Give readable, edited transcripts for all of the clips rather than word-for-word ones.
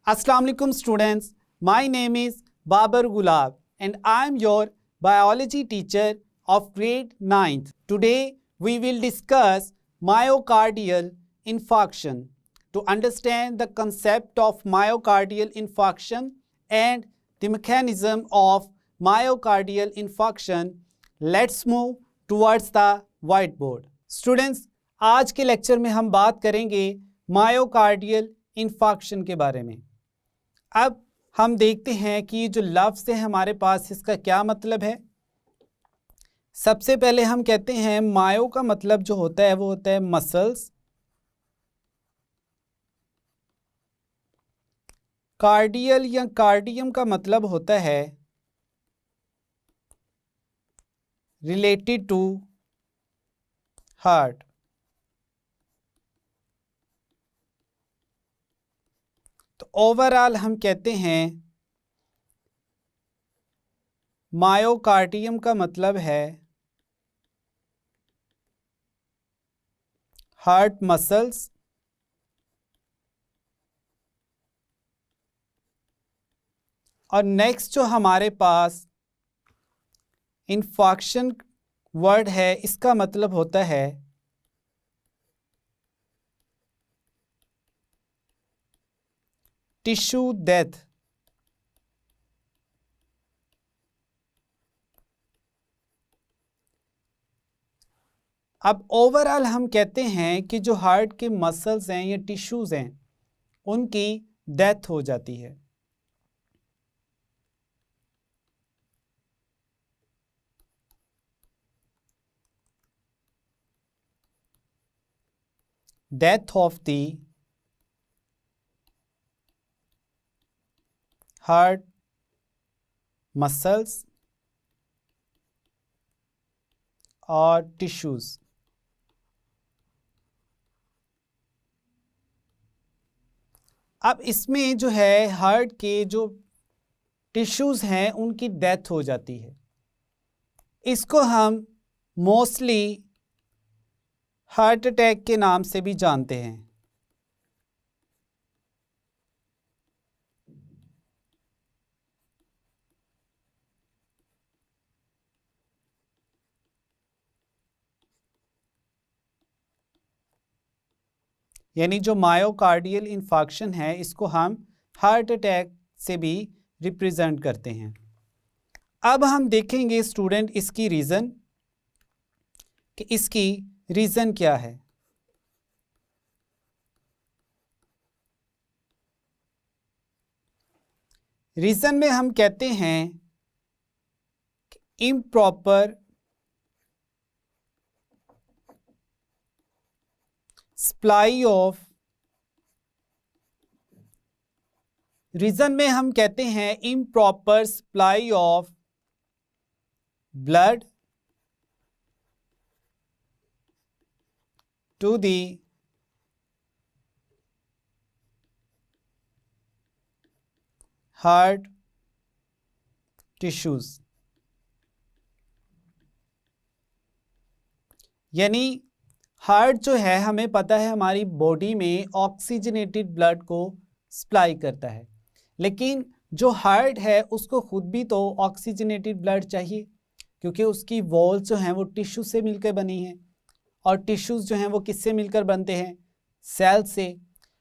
Assalamu alaikum students. My name is Babar Gulab and I am your biology teacher of grade 9th. Today we will discuss myocardial infarction. To understand the concept of myocardial infarction and the mechanism of myocardial infarction, let's move towards the whiteboard. Students, आज के lecture में हम बात करेंगे myocardial infarction के बारे में। अब हम देखते हैं कि जो लफ्ज़ है हमारे पास इसका क्या मतलब है। सबसे पहले हम कहते हैं मायो का मतलब जो होता है वो होता है मसल्स, कार्डियल या कार्डियम का मतलब होता है रिलेटेड टू हार्ट। तो ओवरऑल हम कहते हैं मायोकार्डियम का मतलब है हार्ट मसल्स और नेक्स्ट जो हमारे पास इन्फार्क्शन वर्ड है इसका मतलब होता है टिश्यू डेथ। अब ओवरऑल हम कहते हैं कि जो हार्ट के मसल्स हैं या टिश्यूज़ हैं उनकी डेथ हो जाती है। Death of the heart muscles और टिश्यूज़। अब इसमें जो है हार्ट के जो टिश्यूज़ हैं उनकी डेथ हो जाती है। इसको हम मोस्टली हार्ट अटैक के नाम से भी जानते हैं। यानी जो मायोकार्डियल इन्फार्क्शन है इसको हम हार्ट अटैक से भी रिप्रेजेंट करते हैं। अब हम देखेंगे स्टूडेंट इसकी रीज़न कि इसकी रीज़न क्या है। रीज़न में हम कहते हैं कि इम्प्रॉपर सप्लाई ऑफ, रीज़न में हम कहते हैं improper supply of blood to the heart tissues. यानी हार्ट जो है हमें पता है हमारी बॉडी में ऑक्सीजनेटेड ब्लड को सप्लाई करता है, लेकिन जो हार्ट है उसको खुद भी तो ऑक्सीजनेटेड ब्लड चाहिए क्योंकि उसकी वॉल्स जो हैं वो टिश्यू से मिलकर बनी हैं और टिश्यूज़ जो हैं वो किससे मिलकर बनते हैं, सेल से।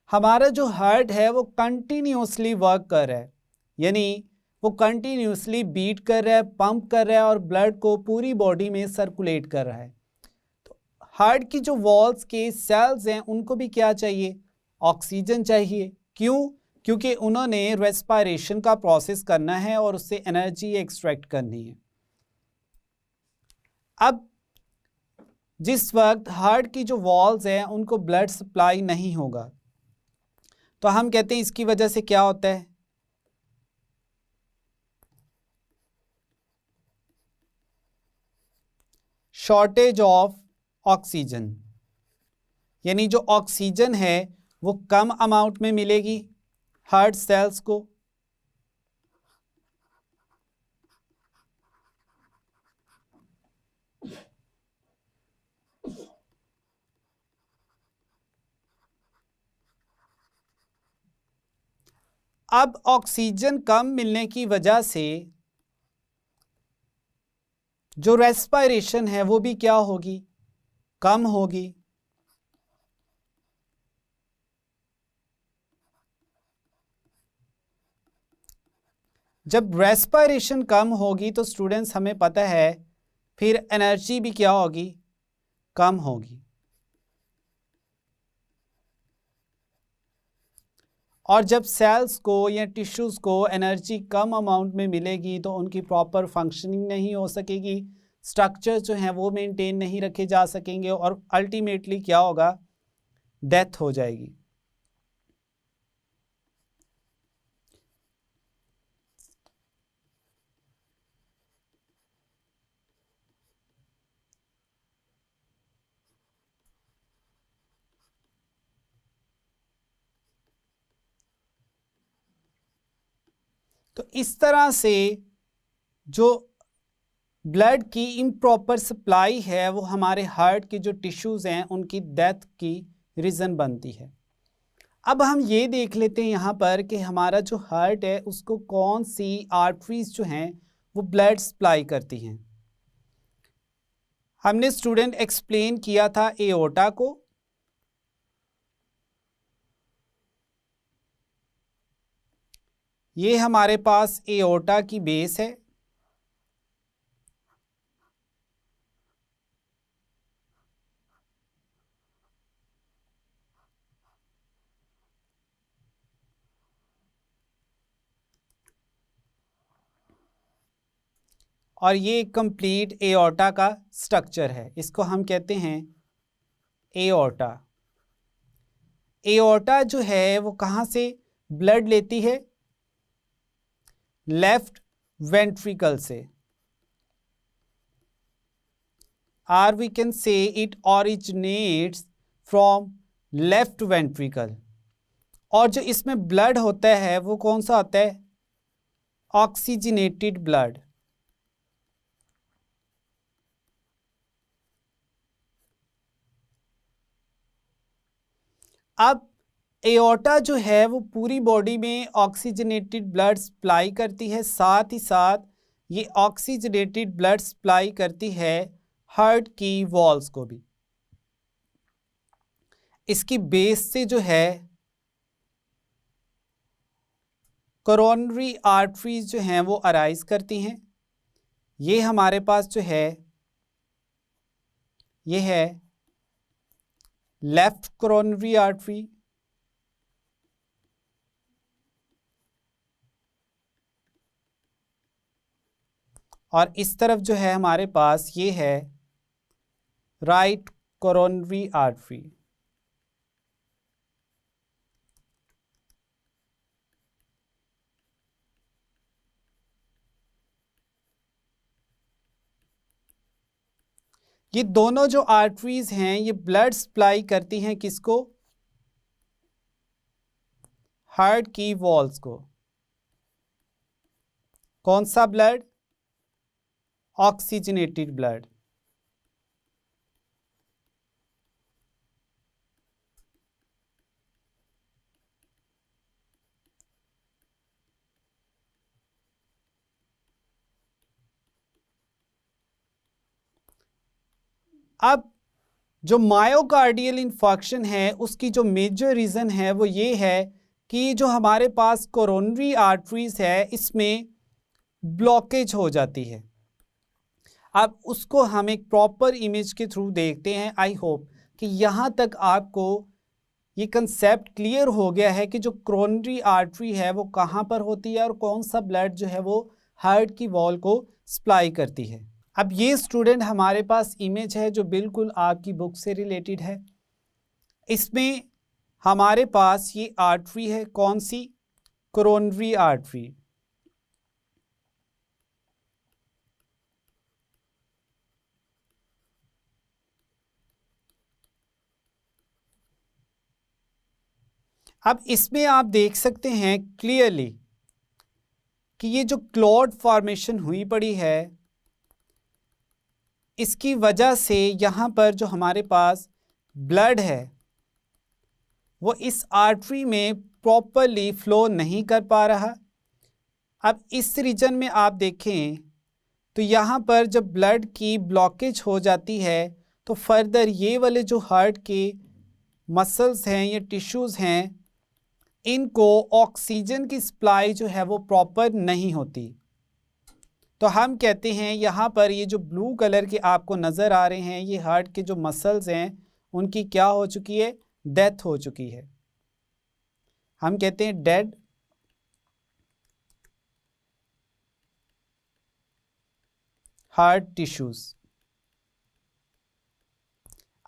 हमारा जो हार्ट है वो कंटिन्यूसली वर्क कर रहा है, यानी वो कंटिन्यूसली बीट कर रहा है, पंप कर रहा है और ब्लड को पूरी बॉडी में सर्कुलेट कर रहा है। तो हार्ट की जो वॉल्स के सेल्स हैं उनको भी क्या चाहिए, ऑक्सीजन चाहिए। क्यों? क्योंकि उन्होंने रेस्पिरेशन का प्रोसेस करना है और उससे एनर्जी एक्सट्रैक्ट करनी है। अब जिस वक्त हार्ट की जो वॉल्स हैं उनको ब्लड सप्लाई नहीं होगा तो हम कहते हैं इसकी वजह से क्या होता है, शॉर्टेज ऑफ ऑक्सीजन। यानी जो ऑक्सीजन है वो कम अमाउंट में मिलेगी हार्ट सेल्स को। अब ऑक्सीजन कम मिलने की वजह से जो रेस्पिरेशन है वो भी क्या होगी, कम होगी। जब रेस्पिरेशन कम होगी तो स्टूडेंट्स हमें पता है फिर एनर्जी भी क्या होगी, कम होगी। और जब सेल्स को या टिश्यूज़ को एनर्जी कम अमाउंट में मिलेगी तो उनकी प्रॉपर फंक्शनिंग नहीं हो सकेगी, स्ट्रक्चर जो हैं वो मेंटेन नहीं रखे जा सकेंगे और अल्टीमेटली क्या होगा, डेथ हो जाएगी। तो इस तरह से जो ब्लड की इम्प्रॉपर सप्लाई है वो हमारे हार्ट की जो टिश्यूज़ हैं उनकी डेथ की रीज़न बनती है। अब हम ये देख लेते हैं यहाँ पर कि हमारा जो हार्ट है उसको कौन सी आर्टरीज जो हैं वो ब्लड सप्लाई करती हैं। हमने स्टूडेंट एक्सप्लेन किया था एओर्टा को, ये हमारे पास एओर्टा की बेस है। और ये कंप्लीट एओर्टा का स्ट्रक्चर है, इसको हम कहते हैं एओर्टा। एओर्टा जो है वो कहाँ से ब्लड लेती है, लेफ्ट वेंट्रिकल से, और we can say it originates from left ventricle. और जो इसमें ब्लड होता है वो कौन सा होता है, ऑक्सीजनेटेड ब्लड। अब एओर्टा जो है वो पूरी बॉडी में ऑक्सीजनेटेड ब्लड सप्लाई करती है, साथ ही साथ ये ऑक्सीजनेटेड ब्लड सप्लाई करती है हार्ट की वॉल्स को भी। इसकी बेस से जो है कोरोनरी आर्टरीज जो हैं वो अराइज करती हैं। ये हमारे पास जो है ये है लेफ्ट कोरोनरी आर्टरी, और इस तरफ जो है हमारे पास ये है राइट कोरोनरी आर्टरी। ये दोनों जो आर्टरीज हैं ये ब्लड सप्लाई करती हैं किसको, हार्ट की वॉल्स को। कौन सा ब्लड, ऑक्सीजनेटेड ब्लड। अब जो मायोकार्डियल इन्फॉक्शन है उसकी जो मेजर रीज़न है वो ये है कि जो हमारे पास कोरोनरी आर्टरीज है इसमें ब्लॉकेज हो जाती है। अब उसको हम एक प्रॉपर इमेज के थ्रू देखते हैं। आई होप कि यहाँ तक आपको ये कंसेप्ट क्लियर हो गया है कि जो कोरोनरी आर्टरी है वो कहाँ पर होती है और कौन सा ब्लड जो है वो हार्ट की वॉल को सप्लाई करती है। अब ये स्टूडेंट हमारे पास इमेज है जो बिल्कुल आपकी बुक से रिलेटेड है। इसमें हमारे पास ये आर्टरी है, कौन सी, कोरोनरी आर्टरी। अब इसमें आप देख सकते हैं क्लियरली कि ये जो क्लॉट फॉर्मेशन हुई पड़ी है इसकी वजह से यहाँ पर जो हमारे पास ब्लड है वो इस आर्टरी में प्रॉपरली फ्लो नहीं कर पा रहा। अब इस रीजन में आप देखें तो यहाँ पर जब ब्लड की ब्लॉकेज हो जाती है तो फर्दर ये वाले जो हार्ट के मसल्स हैं या टिश्यूज़ हैं, इनको ऑक्सीजन की सप्लाई जो है वो प्रॉपर नहीं होती। तो हम कहते हैं यहाँ पर ये जो ब्लू कलर के आपको नज़र आ रहे हैं, ये हार्ट के जो मसल्स हैं उनकी क्या हो चुकी है, डेथ हो चुकी है। हम कहते हैं डेड हार्ट टिश्यूज़।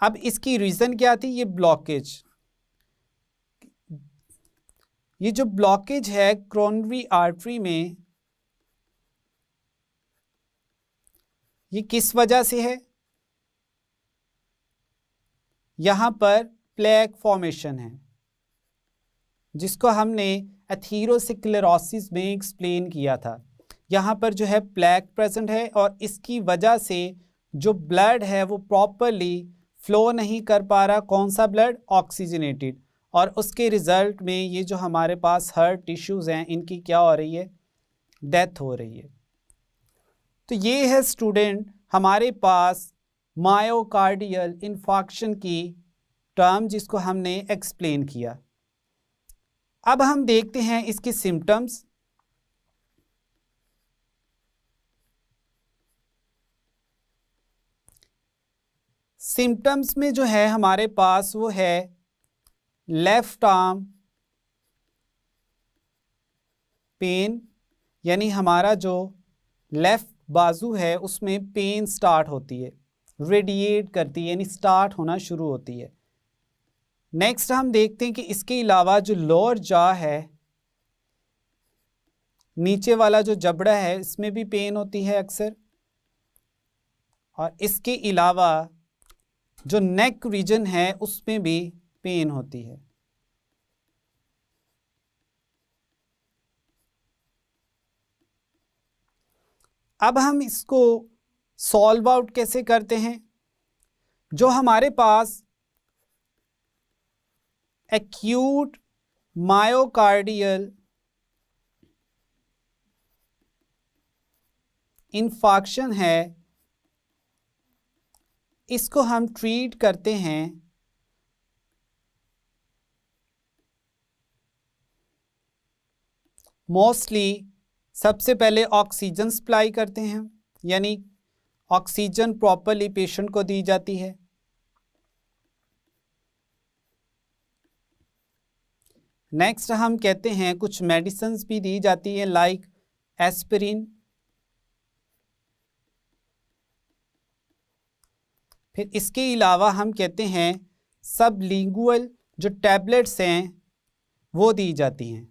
अब इसकी रीज़न क्या थी, ये ब्लॉकेज। ये जो ब्लॉकेज है कोरोनरी आर्टरी में, ये किस वजह से है? यहाँ पर प्लेक फॉर्मेशन है, जिसको हमने एथीरोस्क्लेरोसिस में एक्सप्लेन किया था। यहाँ पर जो है प्लेक प्रेजेंट है और इसकी वजह से जो ब्लड है वो प्रॉपरली फ्लो नहीं कर पा रहा। कौन सा ब्लड? ऑक्सीजनेटेड। और उसके रिज़ल्ट में ये जो हमारे पास हार्ट टिश्यूज़ हैं, इनकी क्या हो रही है, डेथ हो रही है। तो ये है स्टूडेंट हमारे पास मायोकार्डियल इन्फार्क्शन की टर्म, जिसको हमने एक्सप्लेन किया। अब हम देखते हैं इसके सिम्टम्स। सिम्टम्स में जो है हमारे पास वो है लेफ्ट आर्म पेन, यानी हमारा जो लेफ्ट बाजू है उसमें पेन स्टार्ट होती है, रेडिएट करती है, यानी स्टार्ट होना शुरू होती है। नेक्स्ट हम देखते हैं कि इसके अलावा जो लोअर जॉ है, नीचे वाला जो जबड़ा है, इसमें भी पेन होती है अक्सर। और इसके अलावा जो नेक रीजन है उसमें भी पेन होती है। अब हम इसको सॉल्व आउट कैसे करते हैं? जो हमारे पास एक्यूट मायोकार्डियल इन्फार्क्शन है, इसको हम ट्रीट करते हैं मोस्टली सबसे पहले ऑक्सीजन सप्लाई करते हैं, यानी ऑक्सीजन प्रॉपरली पेशेंट को दी जाती है। नेक्स्ट हम कहते हैं कुछ मेडिसिन्स भी दी जाती हैं, लाइक एस्पिरिन। फिर इसके अलावा हम कहते हैं सबलिंगुअल जो टैबलेट्स हैं वो दी जाती हैं।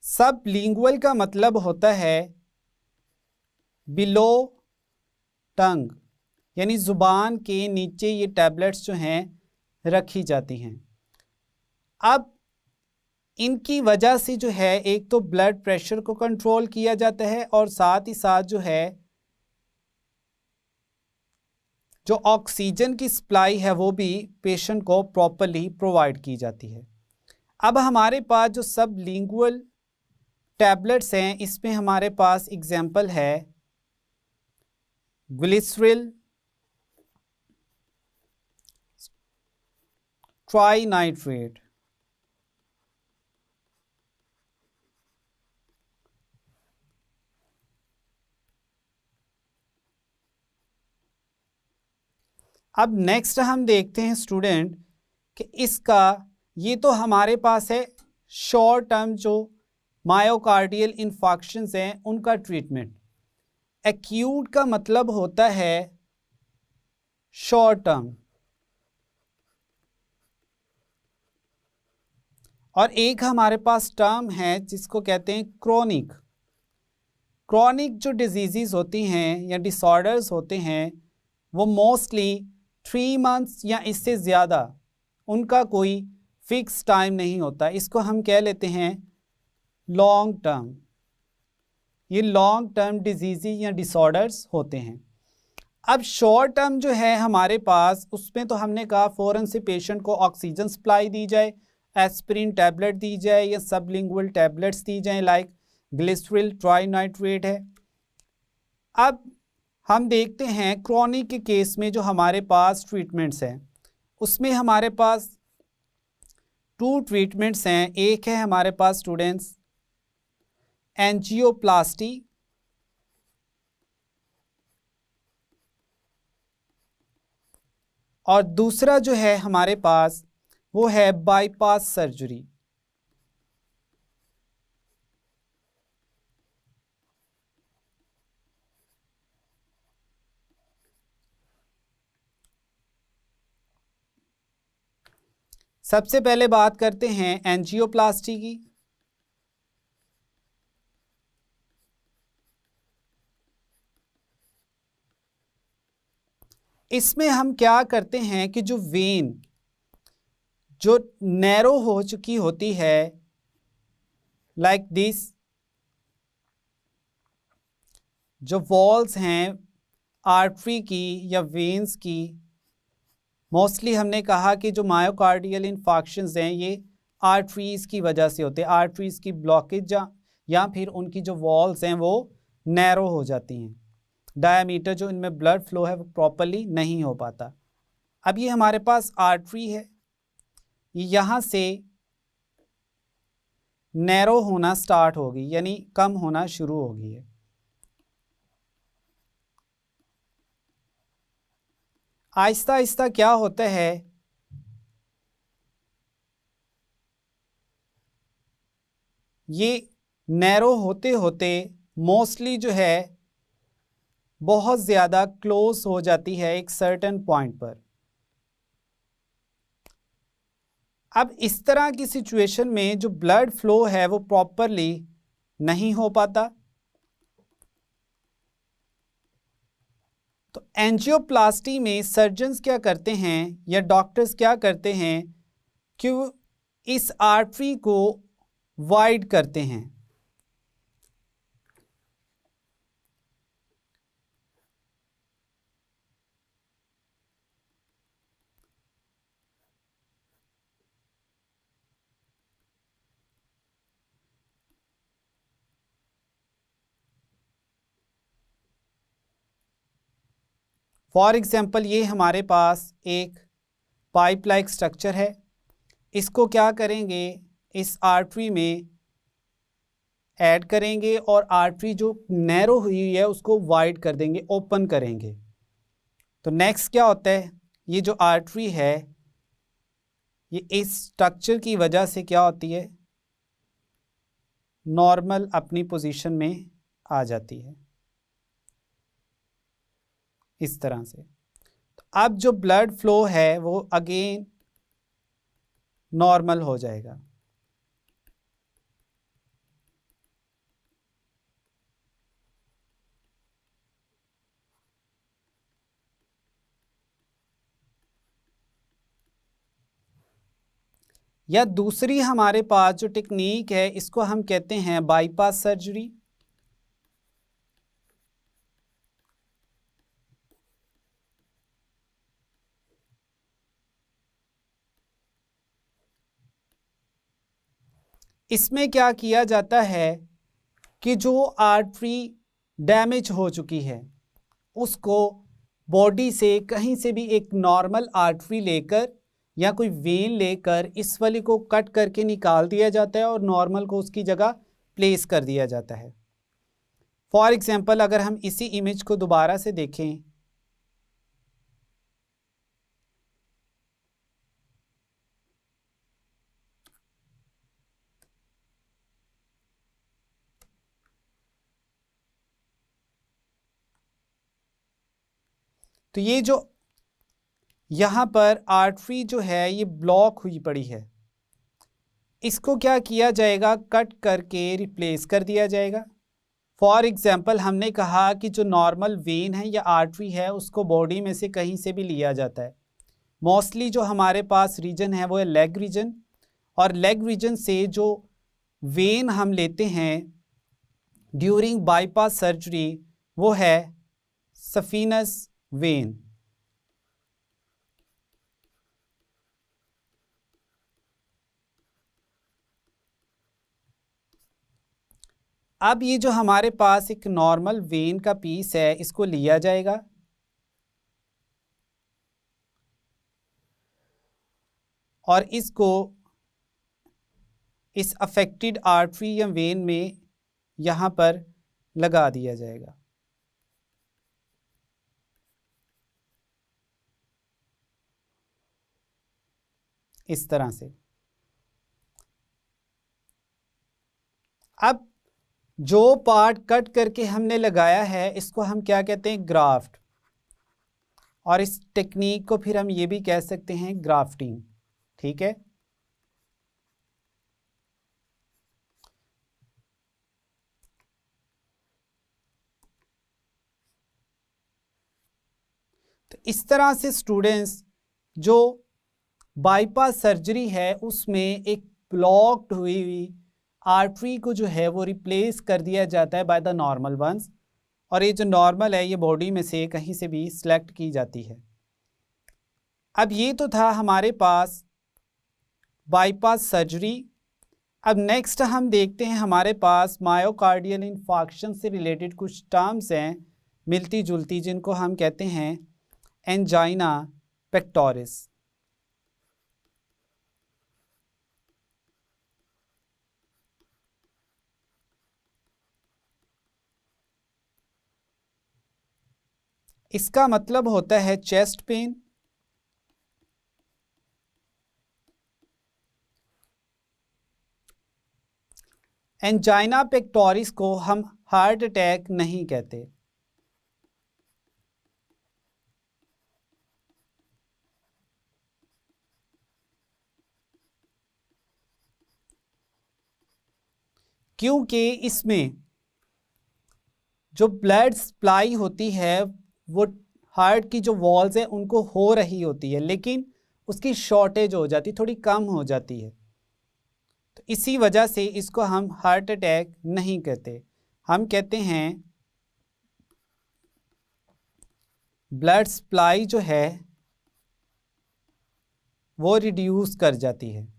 सबलिंगुअल का मतलब होता है बिलो टंग, यानी ज़ुबान के नीचे ये टैबलेट्स जो हैं रखी जाती हैं। अब इनकी वजह से जो है एक तो ब्लड प्रेशर को कंट्रोल किया जाता है और साथ ही साथ जो है जो ऑक्सीजन की सप्लाई है वो भी पेशेंट को प्रॉपरली प्रोवाइड की जाती है। अब हमारे पास जो सबलिंगुअल टैबलेट्स हैं, इसमें हमारे पास एग्जाम्पल है ग्लिसरिल, ट्राइनाइट्रेट। अब नेक्स्ट हम देखते हैं स्टूडेंट कि इसका ये तो हमारे पास है शॉर्ट टर्म जो मायोकार्डियल इन्फार्क्शंस हैं उनका ट्रीटमेंट। एक्यूट का मतलब होता है शॉर्ट टर्म, और एक हमारे पास टर्म है जिसको कहते हैं क्रोनिक। क्रोनिक जो डिजीज़ होती हैं या डिसऑर्डर्स होते हैं वो मोस्टली 3 मंथ्स या इससे ज़्यादा, उनका कोई फिक्स टाइम नहीं होता। इसको हम कह लेते हैं लॉन्ग टर्म, ये लॉन्ग टर्म डिजीज़ या डिसऑर्डर्स होते हैं। अब शॉर्ट टर्म जो है हमारे पास, उसमें तो हमने कहा फ़ौरन से पेशेंट को ऑक्सीजन सप्लाई दी जाए, एस्पिरिन टैबलेट दी जाए या सबलिंगुअल टैबलेट्स दी जाएं, लाइक ग्लिसरिल ट्राइनाइट्रेट है। अब हम देखते हैं क्रॉनिक के केस में जो हमारे पास ट्रीटमेंट्स हैं, उसमें हमारे पास 2 ट्रीटमेंट्स हैं। एक है हमारे पास स्टूडेंट्स एंजियोप्लास्टी, और दूसरा जो है हमारे पास वो है बाईपास सर्जरी। सबसे पहले बात करते हैं एंजियोप्लास्टी की। इसमें हम क्या करते हैं कि जो वेन जो नैरो हो चुकी होती है, लाइक दिस, जो वॉल्स हैं आर्टरी की या वेन्स की, मोस्टली हमने कहा कि जो मायोकार्डियल इन्फाक्शंस हैं ये आर्टरीज़ की वजह से होते हैं। आर्टरीज़ की ब्लॉकेज या फिर उनकी जो वॉल्स हैं वो नैरो हो जाती हैं, डायमीटर जो इनमें ब्लड फ्लो है वो प्रॉपरली नहीं हो पाता। अब ये हमारे पास आर्टरी है, ये यहाँ से नैरो होना स्टार्ट होगी, यानी कम होना शुरू हो गई है। आहिस्ता आहिस्ता क्या होता है, ये नैरो होते होते मोस्टली जो है बहुत ज़्यादा क्लोज हो जाती है एक सर्टेन पॉइंट पर। अब इस तरह की सिचुएशन में जो ब्लड फ्लो है वो प्रॉपरली नहीं हो पाता, तो एंजियोप्लास्टी में सर्जन्स क्या करते हैं या डॉक्टर्स क्या करते हैं कि वो इस आर्टरी को वाइड करते हैं। फॉर एग्जाम्पल ये हमारे पास एक पाइप लाइक स्ट्रक्चर है, इसको क्या करेंगे, इस आर्टरी में ऐड करेंगे और आर्टरी जो नैरो हुई है उसको वाइड कर देंगे, ओपन करेंगे। तो नेक्स्ट क्या होता है, ये जो आर्टरी है ये इस स्ट्रक्चर की वजह से क्या होती है, नॉर्मल अपनी पोजीशन में आ जाती है इस तरह से। तो अब जो ब्लड फ्लो है वो अगेन नॉर्मल हो जाएगा। या दूसरी हमारे पास जो टेक्निक है इसको हम कहते हैं बाईपास सर्जरी। इसमें क्या किया जाता है कि जो आर्टरी डैमेज हो चुकी है उसको बॉडी से कहीं से भी एक नॉर्मल आर्टरी लेकर या कोई वेन लेकर इस वाली को कट करके निकाल दिया जाता है और नॉर्मल को उसकी जगह प्लेस कर दिया जाता है। फॉर एग्जांपल अगर हम इसी इमेज को दोबारा से देखें, तो ये जो यहाँ पर आर्टरी जो है ये ब्लॉक हुई पड़ी है, इसको क्या किया जाएगा, कट करके रिप्लेस कर दिया जाएगा। फॉर एग्जांपल हमने कहा कि जो नॉर्मल वेन है या आर्टरी है उसको बॉडी में से कहीं से भी लिया जाता है। मोस्टली जो हमारे पास रीजन है वो है लेग रीजन, और लेग रीजन से जो वेन हम लेते हैं ड्यूरिंग बाईपास सर्जरी वो है सफीनस वेन। अब ये जो हमारे पास एक नॉर्मल वेन का पीस है इसको लिया जाएगा और इसको इस अफेक्टेड आर्टरी या वेन में यहाँ पर लगा दिया जाएगा। इस तरह से। अब जो पार्ट कट करके हमने लगाया है इसको हम क्या कहते हैं, ग्राफ्ट, और इस टेक्निक को फिर हम ये भी कह सकते हैं ग्राफ्टिंग। ठीक है। तो इस तरह से स्टूडेंट्स जो बाईपास सर्जरी है उसमें एक ब्लॉक्ड हुई आर्टरी को जो है वो रिप्लेस कर दिया जाता है बाय द नॉर्मल वंस, और ये जो नॉर्मल है ये बॉडी में से कहीं से भी सिलेक्ट की जाती है। अब ये तो था हमारे पास बाईपास सर्जरी। अब नेक्स्ट हम देखते हैं हमारे पास मायोकार्डियल इन्फार्क्शन से रिलेटेड कुछ टर्म्स हैं मिलती जुलती, जिनको हम कहते हैं एंजाइना पेक्टोरिस। इसका मतलब होता है चेस्ट पेन, एंजाइना पेक्टोरिस को हम हार्ट अटैक नहीं कहते। क्योंकि इसमें जो ब्लड सप्लाई होती है वो हार्ट की जो वॉल्स हैं उनको हो रही होती है, लेकिन उसकी शॉर्टेज हो जाती, थोड़ी कम हो जाती है। तो इसी वजह से इसको हम हार्ट अटैक नहीं कहते, हम कहते हैं ब्लड सप्लाई जो है वो रिड्यूस कर जाती है।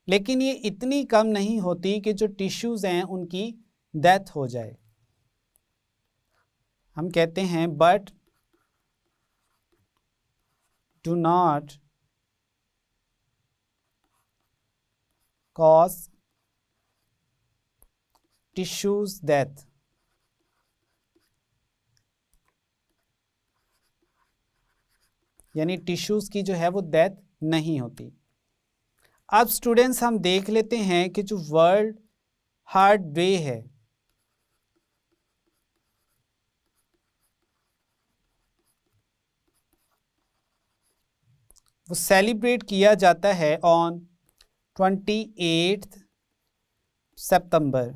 लेकिन ये इतनी कम नहीं होती कि जो टिश्यूज़ हैं उनकी डेथ हो जाए। हम कहते हैं but do not cause tissues death. यानी टिश्यूज़ की जो है वो डेथ नहीं होती। अब स्टूडेंट्स हम देख लेते हैं कि जो वर्ल्ड हार्ट डे है वो सेलिब्रेट किया जाता है ऑन 28 सितंबर।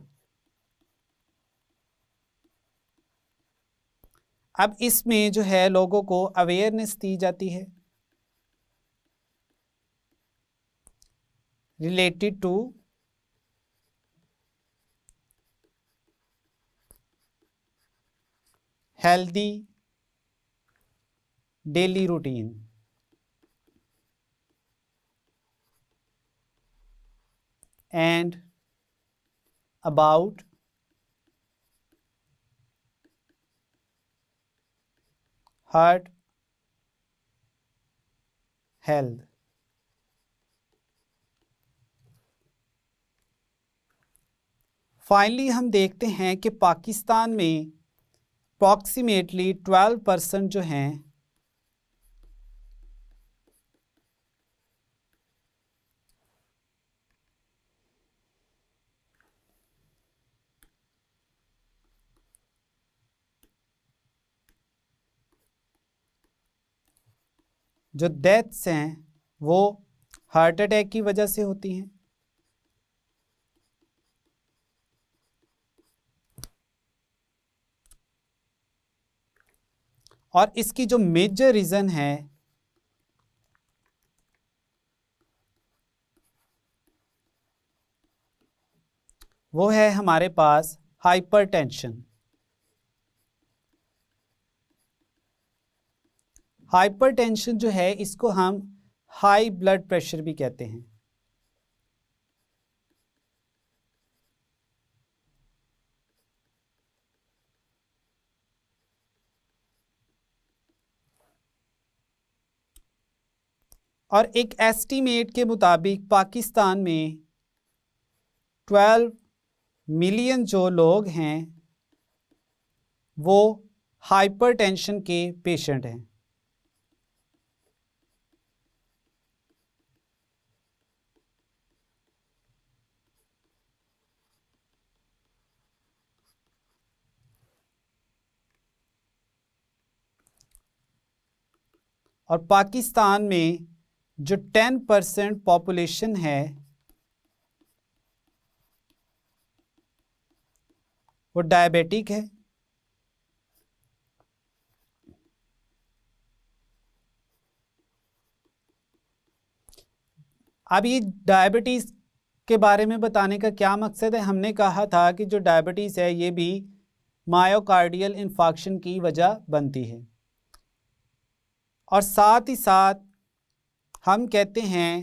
अब इसमें जो है लोगों को अवेयरनेस दी जाती है related to healthy daily routine and about heart health। Finally हम देखते हैं कि पाकिस्तान में अप्रॉक्सीमेटली 12% जो हैं जो डेथ्स हैं वो हार्ट अटैक की वजह से होती हैं। और इसकी जो मेजर रीज़न है वो है हमारे पास हाइपरटेंशन। हाइपरटेंशन जो है इसको हम हाई ब्लड प्रेशर भी कहते हैं। और एक एस्टीमेट के मुताबिक पाकिस्तान में 12 मिलियन जो लोग हैं वो हाइपरटेंशन के पेशेंट हैं। और पाकिस्तान में जो 10% पॉपुलेशन है वो डायबिटिक है। अब ये डायबिटीज़ के बारे में बताने का क्या मकसद है? हमने कहा था कि जो डायबिटीज़ है ये भी मायोकार्डियल इन्फार्क्शन की वजह बनती है। और साथ ही साथ हम कहते हैं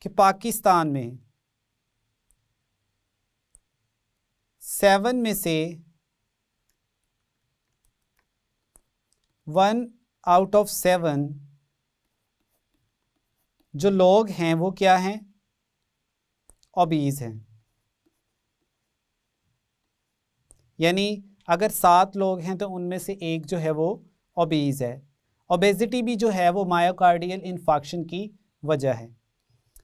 कि पाकिस्तान में 7 में से 1 आउट ऑफ 7 जो लोग हैं वो क्या हैं? ओबीज हैं। यानी अगर 7 लोग हैं तो उनमें से एक जो है वो ओबीज है। ओबेसिटी भी जो है वो मायोकार्डियल इन्फार्क्शन की वजह है।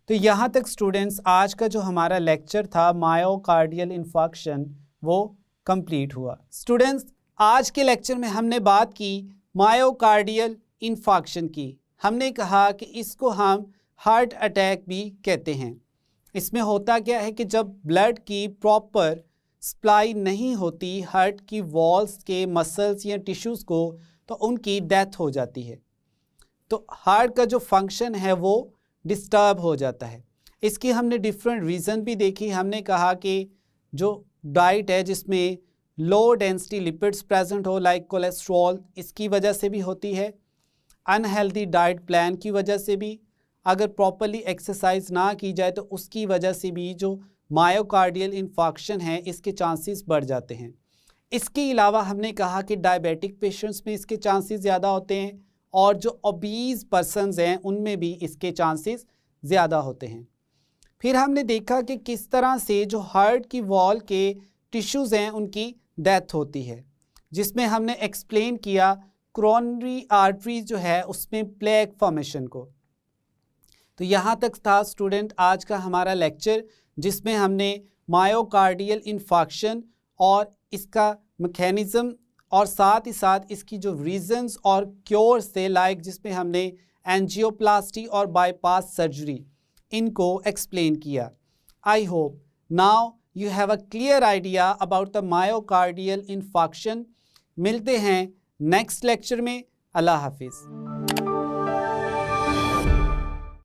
तो यहाँ तक स्टूडेंट्स आज का जो हमारा लेक्चर था मायोकार्डियल इन्फार्क्शन वो कंप्लीट हुआ। स्टूडेंट्स आज के लेक्चर में हमने बात की मायोकार्डियल इन्फार्क्शन की। हमने कहा कि इसको हम हार्ट अटैक भी कहते हैं। इसमें होता क्या है कि जब ब्लड की प्रॉपर सप्लाई नहीं होती हार्ट की वॉल्स के मसल्स या टिश्यूज़ को तो उनकी डेथ हो जाती है। तो हार्ट का जो फंक्शन है वो डिस्टर्ब हो जाता है। इसकी हमने डिफरेंट रीज़न भी देखी। हमने कहा कि जो डाइट है जिसमें लो डेंसिटी लिपिड्स प्रेजेंट हो लाइक कोलेस्ट्रॉल, इसकी वजह से भी होती है। अनहेल्दी डाइट प्लान की वजह से भी, अगर प्रॉपरली एक्सरसाइज ना की जाए तो उसकी वजह से भी जो मायोकार्डियल इन्फार्क्शन है इसके चांसेस बढ़ जाते हैं। इसके अलावा हमने कहा कि डायबिटिक पेशेंट्स में इसके चांसेस ज़्यादा होते हैं और जो ओबीज पर्सनस हैं उनमें भी इसके चांसेस ज़्यादा होते हैं। फिर हमने देखा कि किस तरह से जो हार्ट की वॉल के टिश्यूज़ हैं उनकी डेथ होती है, जिसमें हमने एक्सप्लेन किया कोरोनरी आर्टरी जो है उसमें प्लेक फॉर्मेशन को। तो यहाँ तक था स्टूडेंट आज का हमारा लेक्चर, जिसमें हमने मायोकार्डियल इन्फार्क्शन और इसका मैकेनिज़्म और साथ ही साथ इसकी जो रीजंस और क्योर्स थे लाइक जिसमें हमने एंजियोप्लास्टी और बाईपास सर्जरी इनको एक्सप्लेन किया। I hope now you have a clear idea about the myocardial infarction. मिलते हैं नेक्स्ट लेक्चर में। अल्लाह हाफिज़।